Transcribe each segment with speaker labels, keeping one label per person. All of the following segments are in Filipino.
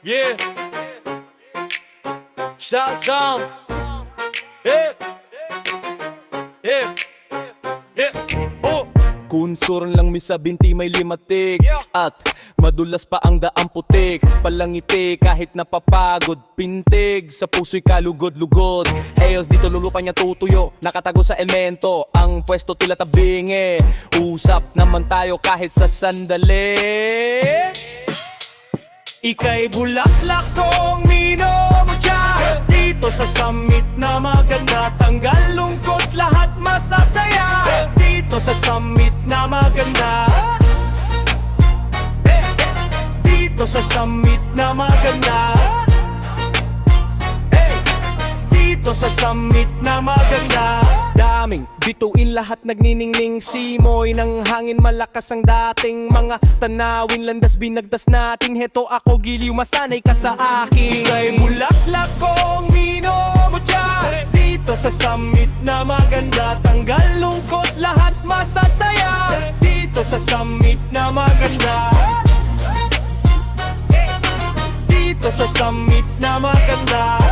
Speaker 1: Yeah. Shazam. Yeah. Yeah. Yeah. Oh. Kunsuran lang misa binti may limatik at madulas pa ang daang putik. Palangiti kahit napapagod, pintig sa puso'y kalugod-lugod. Hayos dito lulupa niya tutuyo, nakatago sa elemento. Ang pwesto tila tabingi, usap naman tayo kahit sa sandali. Ika'y bulaklak kong minumutya dito sa summit na maganda. Tanggal lungkot, lahat masasaya dito sa summit na maganda. Dito sa summit na maganda. Dito sa summit na maganda. Daming bituin, lahat nagniningning. Simoy ng hangin, malakas ang dating mga tanawin. Landas binagtas natin, heto ako giliw, masanay ka sa akin. Kay bulaklak kong minumutya dito sa summit na maganda. Tanggal lungkot, lahat masasaya dito sa summit na maganda. Dito sa summit na maganda.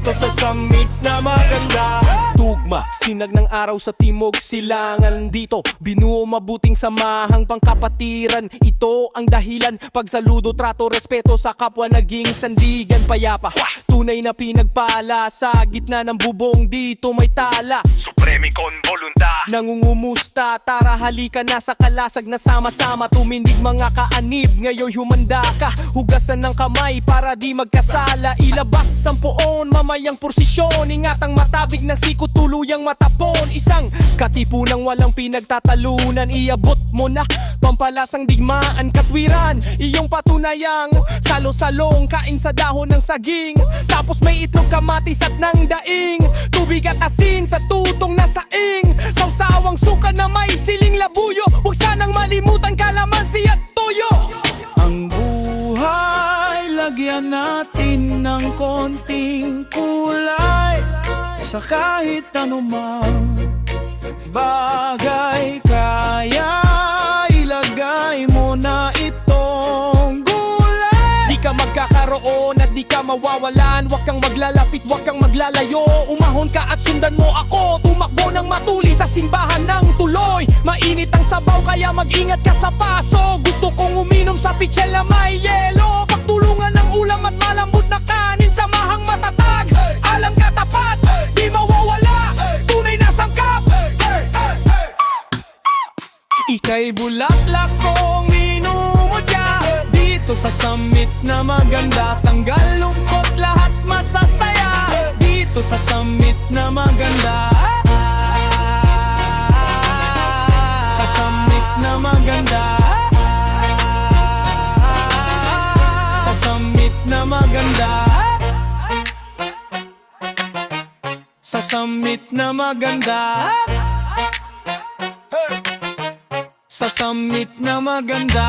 Speaker 1: Dito sa summit na maganda. Tugma, sinag ng araw sa timog silangan. Dito, binuo mabuting samahang pangkapatiran. Ito ang dahilan, pagsaludo, trato, respeto sa kapwa naging sandigan. Payapa, tunay na pinagpala. Sa gitna ng bubong dito may tala.
Speaker 2: Supremi con voluntad.
Speaker 1: Nangungumusta, tara halika na sa kalasag na sama-sama. Tumindig mga kaanib, ngayon humanda ka. Hugasan ng kamay para di magkasala. Ilabas ang poon, mamayang porsisyon. Ingat ang matabig ng sikot, tuluyang matapon. Isang katipunang walang pinagtatalunan. Iabot mo na, pampalasang digmaan, katwiran. Iyong patunayang salo-salong, kain sa dahon ng saging. Tapos may itlog, kamatis at nang daing. Tubig at asin sa tutong na saing. Sausawang suka na may siling labuyo. Huwag sanang malimutan kalamansi at tuyo.
Speaker 3: Ang buhay, lagyan natin ng konting kulay sa kahit anumang bagay. Kaya ilagay mo na itong gulay.
Speaker 1: Di ka magkakaroon at di ka mawawalan. Huwag kang maglalapit, huwag kang maglalayo. Umahon ka at sundan mo ako. Tumakbo ng matuli sa simbahan ng tuloy. Mainit ang sabaw kaya mag-ingat ka sa paso. Gusto kong uminom sa pichel na may yelo. Pagtulungan ng ulam at malambot na kanin. Samahang matatag, alang katapat, di mawawala, tunay na sangkap. Ika'y bulaklak kong minumutya dito sa summit na maganda. Tanggal lungkot, lahat masasaya dito sa summit na maganda. Sa summit na maganda. Sa summit na maganda. Sa summit na maganda. Sa summit na maganda.